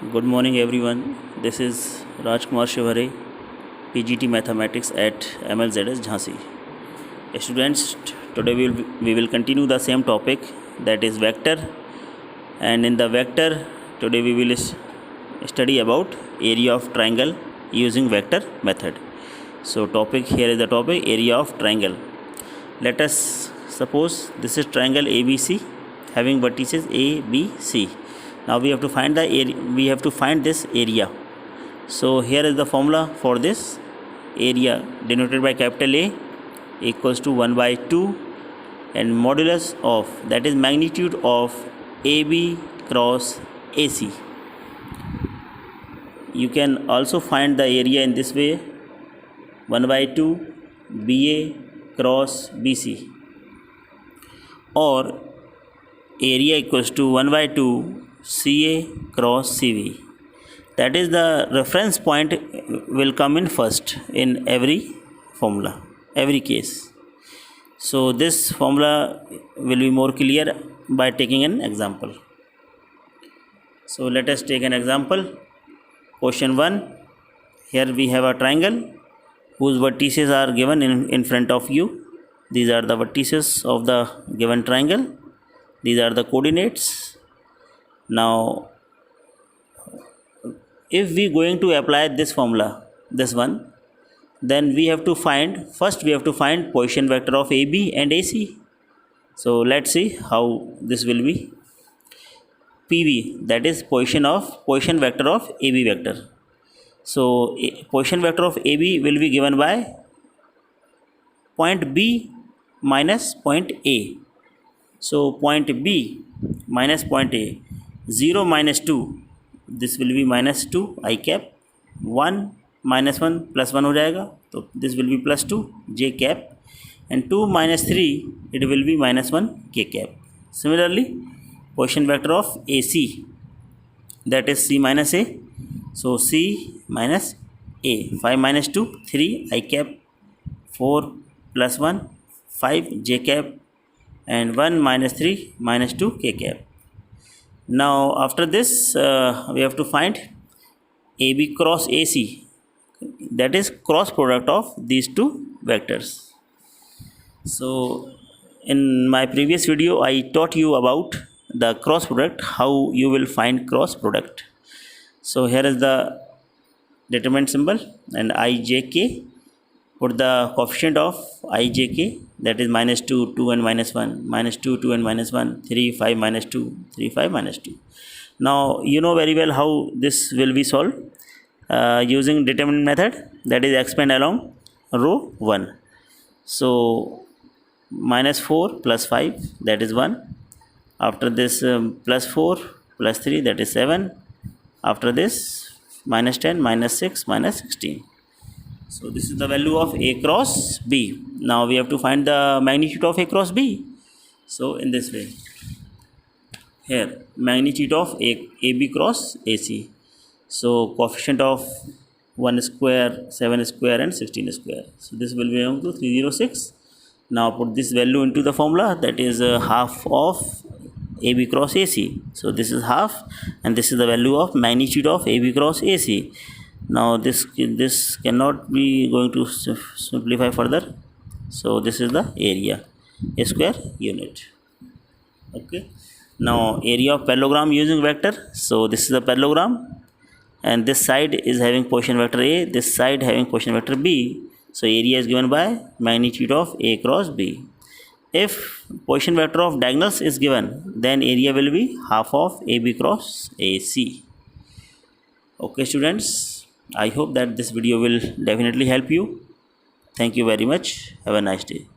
Good morning, everyone. This is Rajkumar Shivare, PGT Mathematics at MLZS Jhansi. Students, today we will continue the same topic, that is vector. And in the vector, today we will study about area of triangle using vector method. So here is the topic, area of triangle. Let us suppose this is triangle ABC having vertices A, B, C. Now we have to find the area. We have to find this area. So here is the formula for this area, denoted by capital A, equals to 1 by 2, and modulus of, that is magnitude of, AB cross AC. You can also find the area in this way: 1 by 2 BA cross BC, or area equals to 1 by 2 CA cross CV. That is, the reference point will come in first in every formula, every case. So this formula will be more clear by taking an example. So let us take an example. Question 1. Here we have a triangle whose vertices are given in front of you. These are the vertices of the given triangle. These are the coordinates. Now, if we going to apply this formula, this one, then we have to find, first we have to find position vector of AB and AC. So let's see how this will be. PV, that is position vector of AB vector. So position vector of AB will be given by point B minus point A. So point B minus point A, 0 minus 2, this will be minus 2 I cap, 1 minus 1 plus 1 हो जाएगा, तो this will be plus 2 J cap, and 2 minus 3, it will be minus 1 K cap. Similarly, position vector of AC, that is C minus A. So C minus A, 5 minus 2, 3 I cap, 4 plus 1, 5 J cap, and 1 minus 3 minus 2 K cap. Now after this we have to find AB cross AC, that is cross product of these two vectors. So in my previous video I taught you about the cross product, how you will find cross product. So here is the determinant symbol, and IJK. Put the coefficient of IJK, that is minus 2, 2 and minus 1, minus 2, 2 and minus 1, 3, 5, minus 2, 3, 5, minus 2. Now you know very well how this will be solved using determinant method, that is expand along row 1. So minus 4 plus 5, that is 1. After this plus 4 plus 3, that is 7. After this minus 10, minus 6, minus 16. So this is the value of A cross B. Now we have to find the magnitude of A cross B. So in this way, here magnitude of AB cross AC. So coefficient of 1 square, 7 square and 16 square. So this will belong to 306. Now put this value into the formula, that is half of AB cross AC. So this is half, and this is the value of magnitude of AB cross AC. Now this cannot be going to simplify further. So this is the area, a square unit. Okay. Now area of parallelogram using vector. So this is the parallelogram, and this side is having position vector A, this side having position vector B. So area is given by magnitude of A cross B. If position vector of diagonals is given, then area will be half of AB cross AC. Okay students, I hope that this video will definitely help you. Thank you very much. Have a nice day.